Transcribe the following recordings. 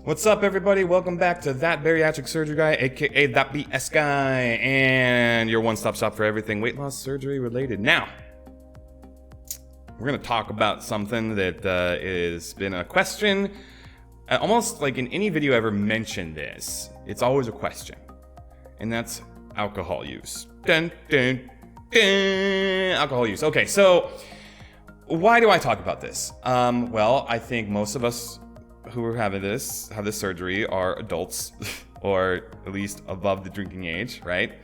What's up, everybody? Welcome back to That Bariatric Surgery Guy, aka That BS Guy, and your one-stop shop for everything weight loss surgery related. Now, we're going to talk about something that has been a question, almost like in any video I ever mentioned this, it's always a question, and that's alcohol use. Dun, dun, dun, alcohol use. Okay, so why do I talk about this? Well, I think most of us who are have this surgery are adults or at least above the drinking age, right?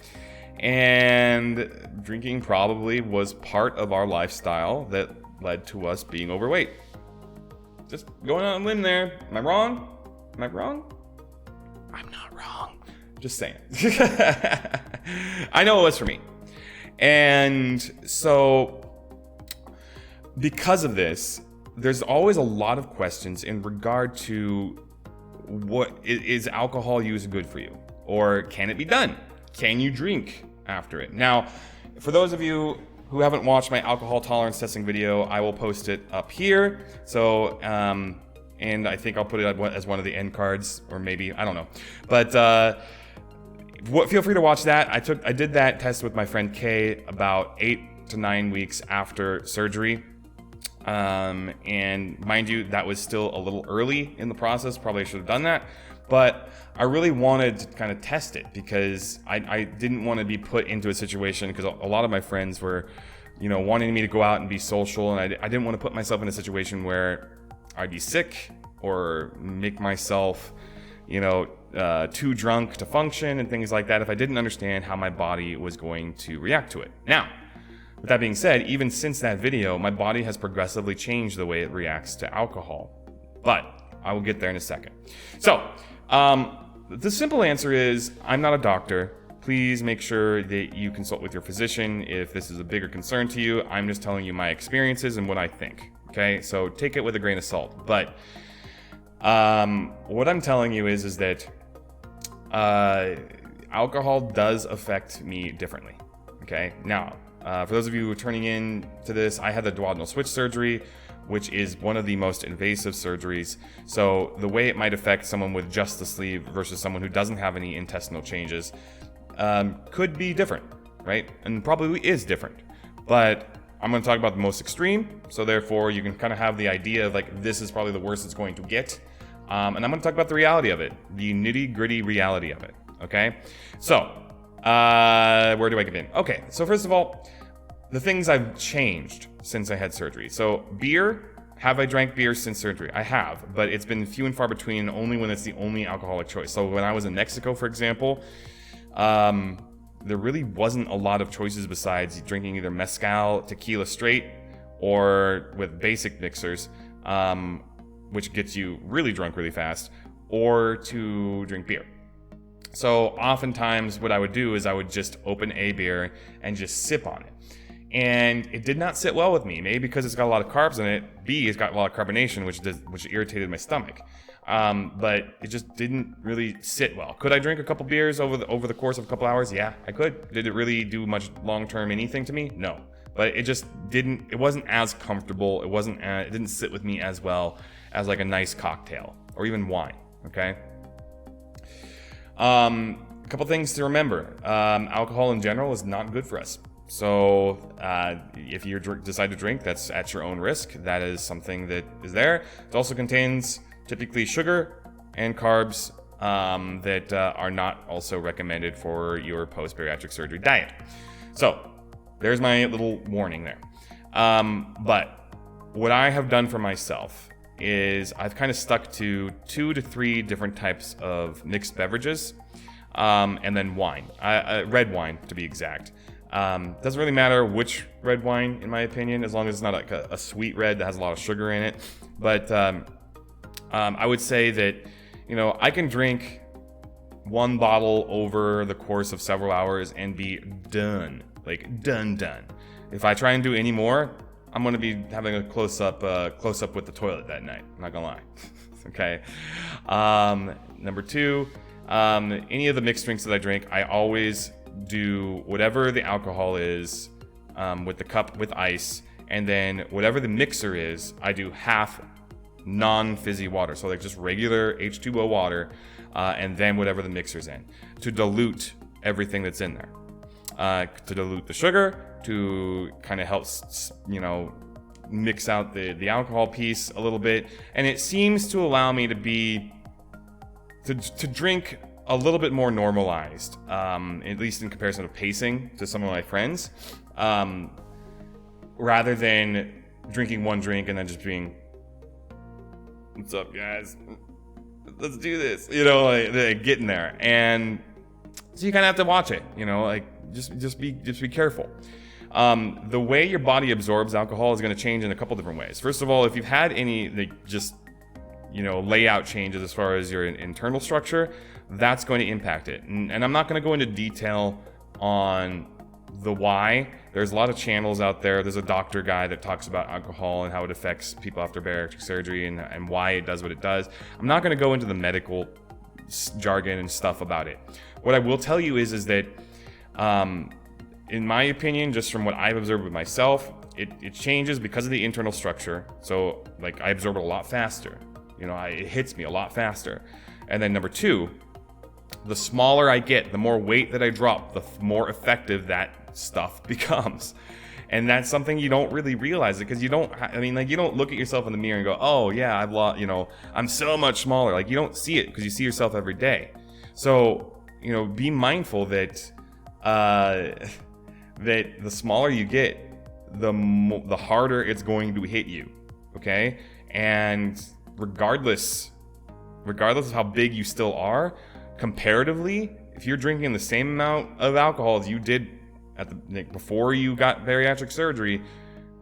And drinking probably was part of our lifestyle that led to us being overweight. Just going on a limb there. Am I wrong? Am I wrong? I'm not wrong. Just saying. I know it was for me. And so because of this, there's always a lot of questions in regard to what is alcohol use good for you, or can it be done? Can you drink after it? Now, for those of you who haven't watched my alcohol tolerance testing video, I will post it up here. So, and I think I'll put it as one of the end cards, or maybe, I don't know. But feel free to watch that. I did that test with my friend Kay about 8 to 9 weeks after surgery. And mind you, that was still a little early in the process. Probably should have done that, but I really wanted to kind of test it because I didn't want to be put into a situation, because a lot of my friends were, wanting me to go out and be social, and I didn't want to put myself in a situation where I'd be sick or make myself, too drunk to function and things like that if I didn't understand how my body was going to react to it. Now, with that being said, even since that video, my body has progressively changed the way it reacts to alcohol. But I will get there in a second. So, the simple answer is, I'm not a doctor. Please make sure that you consult with your physician if this is a bigger concern to you. I'm just telling you my experiences and what I think. Okay, so take it with a grain of salt. But what I'm telling you is that alcohol does affect me differently. Okay, now, for those of you who are turning in to this, I had the duodenal switch surgery, which is one of the most invasive surgeries. So the way it might affect someone with just the sleeve versus someone who doesn't have any intestinal changes could be different, right? And probably is different. But I'm going to talk about the most extreme, so therefore you can kind of have the idea of like, this is probably the worst it's going to get. And I'm going to talk about the reality of it, the nitty-gritty reality of it, okay? So, where do I get in? Okay, so first of all, the things I've changed since I had surgery. So beer, have I drank beer since surgery? I have, but it's been few and far between, only when it's the only alcoholic choice. So when I was in Mexico, for example, there really wasn't a lot of choices besides drinking either mezcal, tequila straight, or with basic mixers, which gets you really drunk really fast, or to drink beer. So oftentimes what I would do is I would just open a beer and just sip on it. And it did not sit well with me, maybe because it's got a lot of carbs in it. B, it's got a lot of carbonation, which irritated my stomach. But it just didn't really sit well. Could I drink a couple beers over the course of a couple hours? Yeah, I could. Did it really do much long-term anything to me? No. But it wasn't as comfortable. It didn't sit with me as well as like a nice cocktail or even wine, okay? A couple things to remember. Alcohol in general is not good for us. So if you decide to drink, that's at your own risk. That is something that is there. It also contains typically sugar and carbs that are not also recommended for your post-bariatric surgery diet. So there's my little warning there. But what I have done for myself is I've kind of stuck to 2 to 3 different types of mixed beverages, and then wine, red wine to be exact. Doesn't really matter which red wine, in my opinion, as long as it's not like a sweet red that has a lot of sugar in it. But I would say that, I can drink 1 bottle over the course of several hours and be done, like done. If I try and do any more, I'm going to be having a close up with the toilet that night. I'm not going to lie. Okay. Number 2, any of the mixed drinks that I drink, I always do whatever the alcohol is with the cup with ice, and then whatever the mixer is, I do half non-fizzy water. So like just regular H2O water, and then whatever the mixer's in, to dilute everything that's in there. To dilute the sugar, to kind of help, mix out the alcohol piece a little bit. And it seems to allow me to drink a little bit more normalized, at least in comparison of pacing to some of my friends, rather than drinking one drink and then just being, what's up guys, let's do this, like getting there. And so you kind of have to watch it, just be careful. The way your body absorbs alcohol is going to change in a couple different ways. First of all, if you've had any layout changes as far as your internal structure, that's going to impact it. And I'm not going to go into detail on the why. There's a lot of channels out there. There's a doctor guy that talks about alcohol and how it affects people after bariatric surgery and why it does what it does. I'm not going to go into the medical jargon and stuff about it. What I will tell you is that in my opinion, just from what I've observed with myself, it changes because of the internal structure. So like I absorb it a lot faster. It hits me a lot faster. And then number two, the smaller I get, the more weight that I drop, the more effective that stuff becomes. And that's something you don't really realize it, because you don't look at yourself in the mirror and go, oh yeah, I've lost, I'm so much smaller. Like you don't see it because you see yourself every day. So, be mindful that that the smaller you get, the harder it's going to hit you. Okay? And regardless of how big you still are, comparatively, if you're drinking the same amount of alcohol as you did before you got bariatric surgery,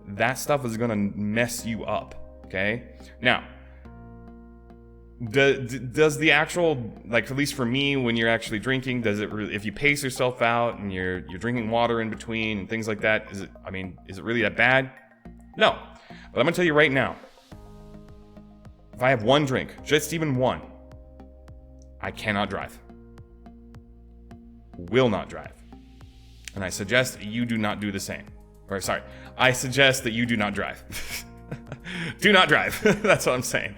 that stuff is going to mess you up. Okay? Now, does the actual, like at least for me, when you're actually drinking, does it really, if you pace yourself out and you're drinking water in between and things like that, is it really that bad? No. But I'm gonna tell you right now, if I have one drink, just even one, I cannot drive. Will not drive. And I suggest you do not do the same. I suggest that you do not drive. Do not drive. That's what I'm saying.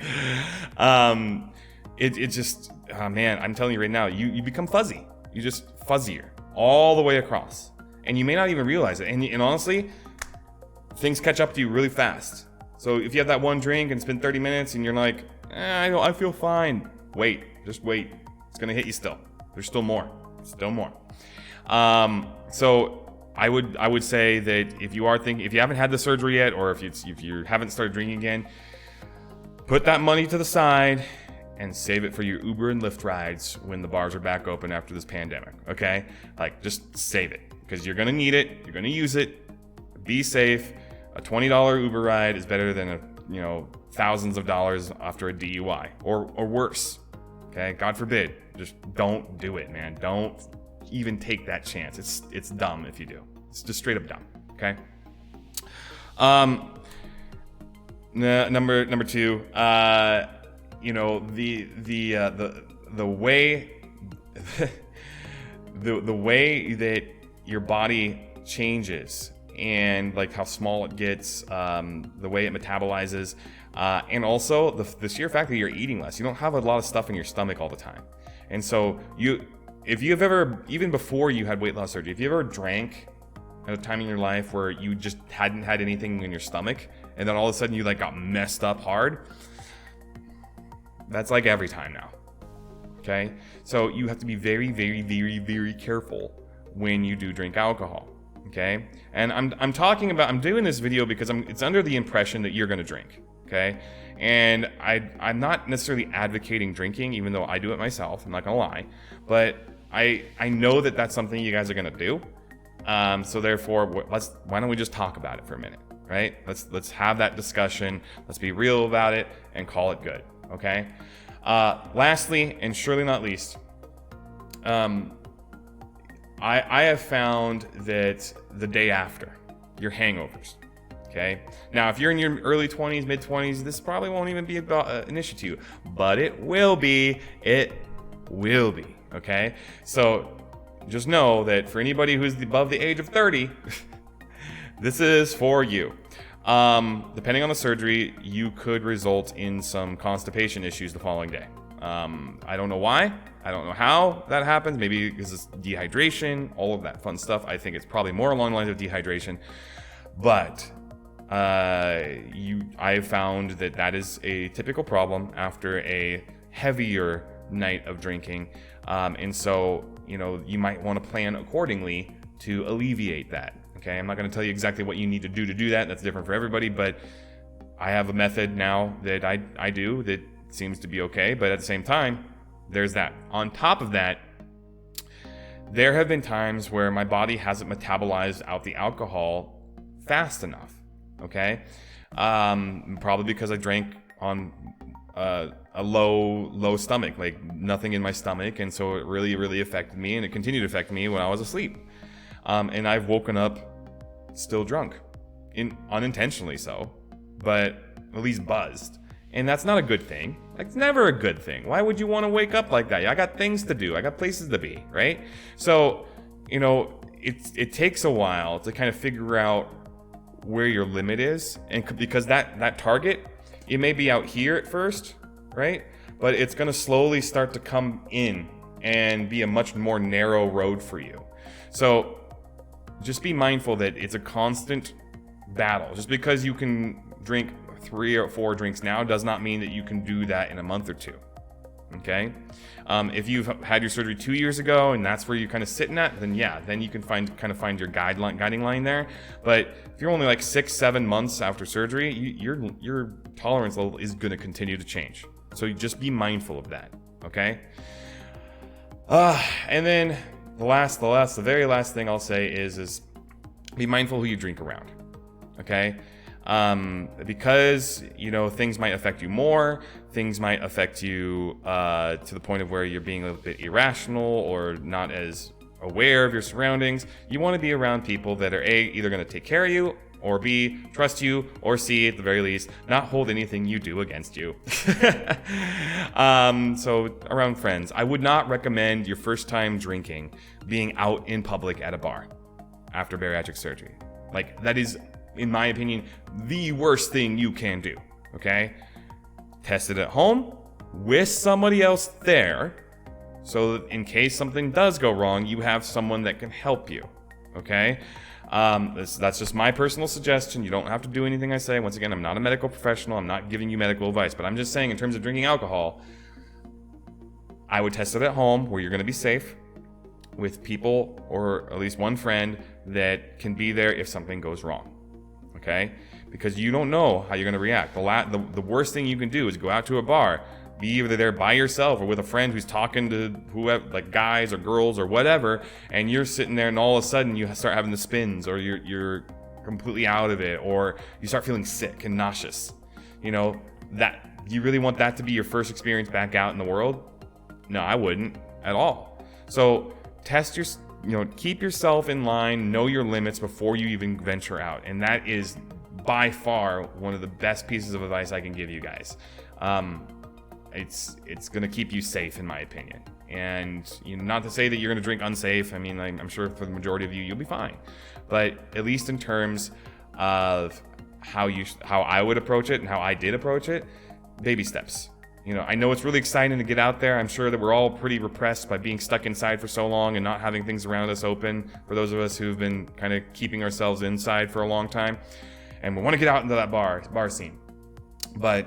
It just, man, I'm telling you right now, you become fuzzy. You just fuzzier all the way across. And you may not even realize it. And honestly, things catch up to you really fast. So if you have that one drink and it's been 30 minutes and you're like, I feel fine. Just wait. It's going to hit you still. There's still more. So I would say that if you haven't had the surgery yet, or if you haven't started drinking again, put that money to the side and save it for your Uber and Lyft rides when the bars are back open after this pandemic. Okay? Like, just save it, because you're gonna need it. You're gonna use it. Be safe. A $20 Uber ride is better than thousands of dollars after a DUI or worse. Okay? God forbid. Just don't do it, man. Don't even take that chance. It's dumb if you do. It's just straight up dumb. Okay. Number two. The way the way that your body changes and like how small it gets, the way it metabolizes, and also the sheer fact that you're eating less. You don't have a lot of stuff in your stomach all the time, and so if you've ever, even before you had weight loss surgery, if you ever drank at a time in your life where you just hadn't had anything in your stomach, and then all of a sudden you like got messed up hard, that's like every time now. Okay? So you have to be very, very, very, very careful when you do drink alcohol. Okay? And I'm doing this video because it's under the impression that you're gonna drink. Okay? And I'm not necessarily advocating drinking, even though I do it myself, I'm not gonna lie. But I know that that's something you guys are gonna do. So therefore, why don't we just talk about it for a minute, right? Let's have that discussion. Let's be real about it and call it good, okay? Lastly, and surely not least, I have found that the day after, your hangovers, okay? Now, if you're in your early 20s, mid-20s, this probably won't even be an issue to you, but it will be. It will be, okay? So just know that for anybody who's above the age of 30, this is for you. Depending on the surgery, you could result in some constipation issues the following day. I don't know why. I don't know how that happens. Maybe because it's dehydration, all of that fun stuff. I think it's probably more along the lines of dehydration. But I found that is a typical problem after a heavier night of drinking. And so, you might want to plan accordingly to alleviate that. Okay, I'm not going to tell you exactly what you need to do that. That's different for everybody, but I have a method now that I do that seems to be okay. But at the same time, there's that. On top of that, there have been times where my body hasn't metabolized out the alcohol fast enough. Okay, probably because I drank on a low stomach, like nothing in my stomach, and so it really affected me, and it continued to affect me when I was asleep. And I've woken up still drunk, unintentionally so, but at least buzzed. And that's not a good thing. It's never a good thing. Why would you want to wake up like that? I got things to do. I got places to be, right? So, it takes a while to kind of figure out where your limit is, and because that target, it may be out here at first, right? But it's going to slowly start to come in and be a much more narrow road for you. So just be mindful that it's a constant battle. Just because you can drink 3 or 4 drinks now does not mean that you can do that in a month or 2. Okay? If you've had your surgery 2 years ago and that's where you're kind of sitting at, then you can find your guiding line there. But if you're only like 6-7 months after surgery, your tolerance level is going to continue to change. So just be mindful of that. Okay? And then the very last thing I'll say is be mindful who you drink around. Okay? Because things might affect you more, things might affect you to the point of where you're being a little bit irrational or not as aware of your surroundings. You want to be around people that are A, either going to take care of you, or B, trust you, or C, at the very least, not hold anything you do against you. So around friends, I would not recommend your first time drinking being out in public at a bar after bariatric surgery. Like, that is, in my opinion, the worst thing you can do. Okay? Test it at home with somebody else there, so that in case something does go wrong, you have someone that can help you. Okay? That's just my personal suggestion. You don't have to do anything I say. Once again, I'm not a medical professional. I'm not giving you medical advice, but I'm just saying, in terms of drinking alcohol, I would test it at home where you're going to be safe with people, or at least one friend that can be there if something goes wrong. Okay? Because you don't know how you're going to react. The worst thing you can do is go out to a bar, be either there by yourself or with a friend who's talking to whoever, like guys or girls or whatever, and you're sitting there and all of a sudden you start having the spins, or you're completely out of it, or you start feeling sick and nauseous. That you really want that to be your first experience back out in the world? No, I wouldn't at all. So test keep yourself in line, know your limits before you even venture out. And that is by far one of the best pieces of advice I can give you guys. It's going to keep you safe, in my opinion. And not to say that you're going to drink unsafe. I mean, I'm sure for the majority of you, you'll be fine. But at least in terms of how I would approach it and how I did approach it, baby steps. I know it's really exciting to get out there. I'm sure that we're all pretty repressed by being stuck inside for so long and not having things around us open, for those of us who've been kind of keeping ourselves inside for a long time. And we want to get out into that bar scene. But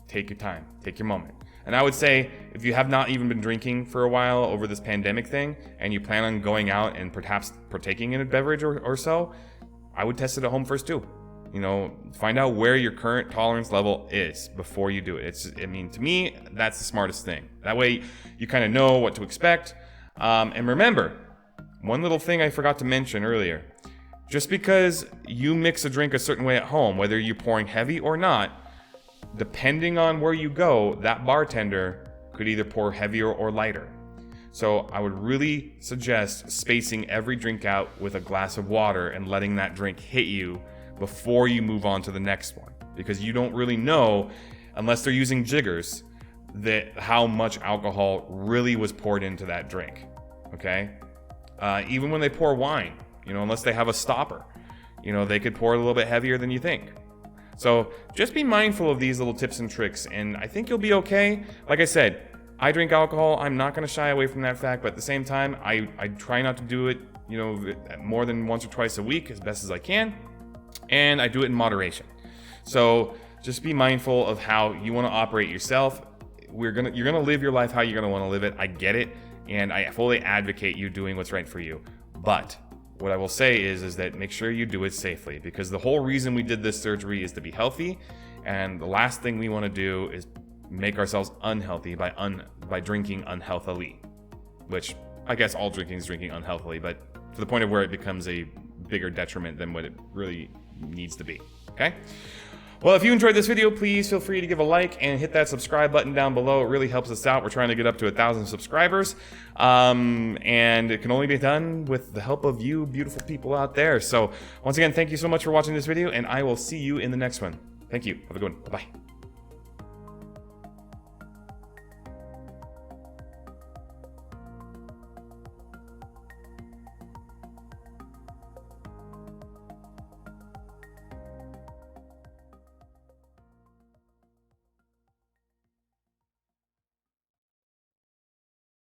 take your time, take your moment. And I would say, if you have not even been drinking for a while over this pandemic thing, and you plan on going out and perhaps partaking in a beverage or so, I would test it at home first too. Find out where your current tolerance level is before you do it. To me, that's the smartest thing. That way, you kind of know what to expect. And remember, one little thing I forgot to mention earlier. Just because you mix a drink a certain way at home, whether you're pouring heavy or not, depending on where you go, that bartender could either pour heavier or lighter. So I would really suggest spacing every drink out with a glass of water and letting that drink hit you before you move on to the next one, because you don't really know, unless they're using jiggers, that how much alcohol really was poured into that drink. Okay? Even when they pour wine, unless they have a stopper, you know, they could pour a little bit heavier than you think. So just be mindful of these little tips and tricks, and I think you'll be okay. Like I said, I drink alcohol. I'm not going to shy away from that fact, but at the same time, I try not to do it, you know, more than once or twice a week as best as I can, and I do it in moderation. So just be mindful of how you want to operate yourself. You're gonna live your life how you're gonna want to live it. I get it, and I fully advocate you doing what's right for you. But what I will say is that make sure you do it safely, because the whole reason we did this surgery is to be healthy, and the last thing we want to do is make ourselves unhealthy by drinking unhealthily, which I guess all drinking is drinking unhealthily, but to the point of where it becomes a bigger detriment than what it really needs to be. Okay? Well, if you enjoyed this video, please feel free to give a like and hit that subscribe button down below. It really helps us out. We're trying to get up to 1,000 subscribers, and it can only be done with the help of you beautiful people out there. So once again, thank you so much for watching this video, and I will see you in the next one. Thank you. Have a good one. Bye-bye.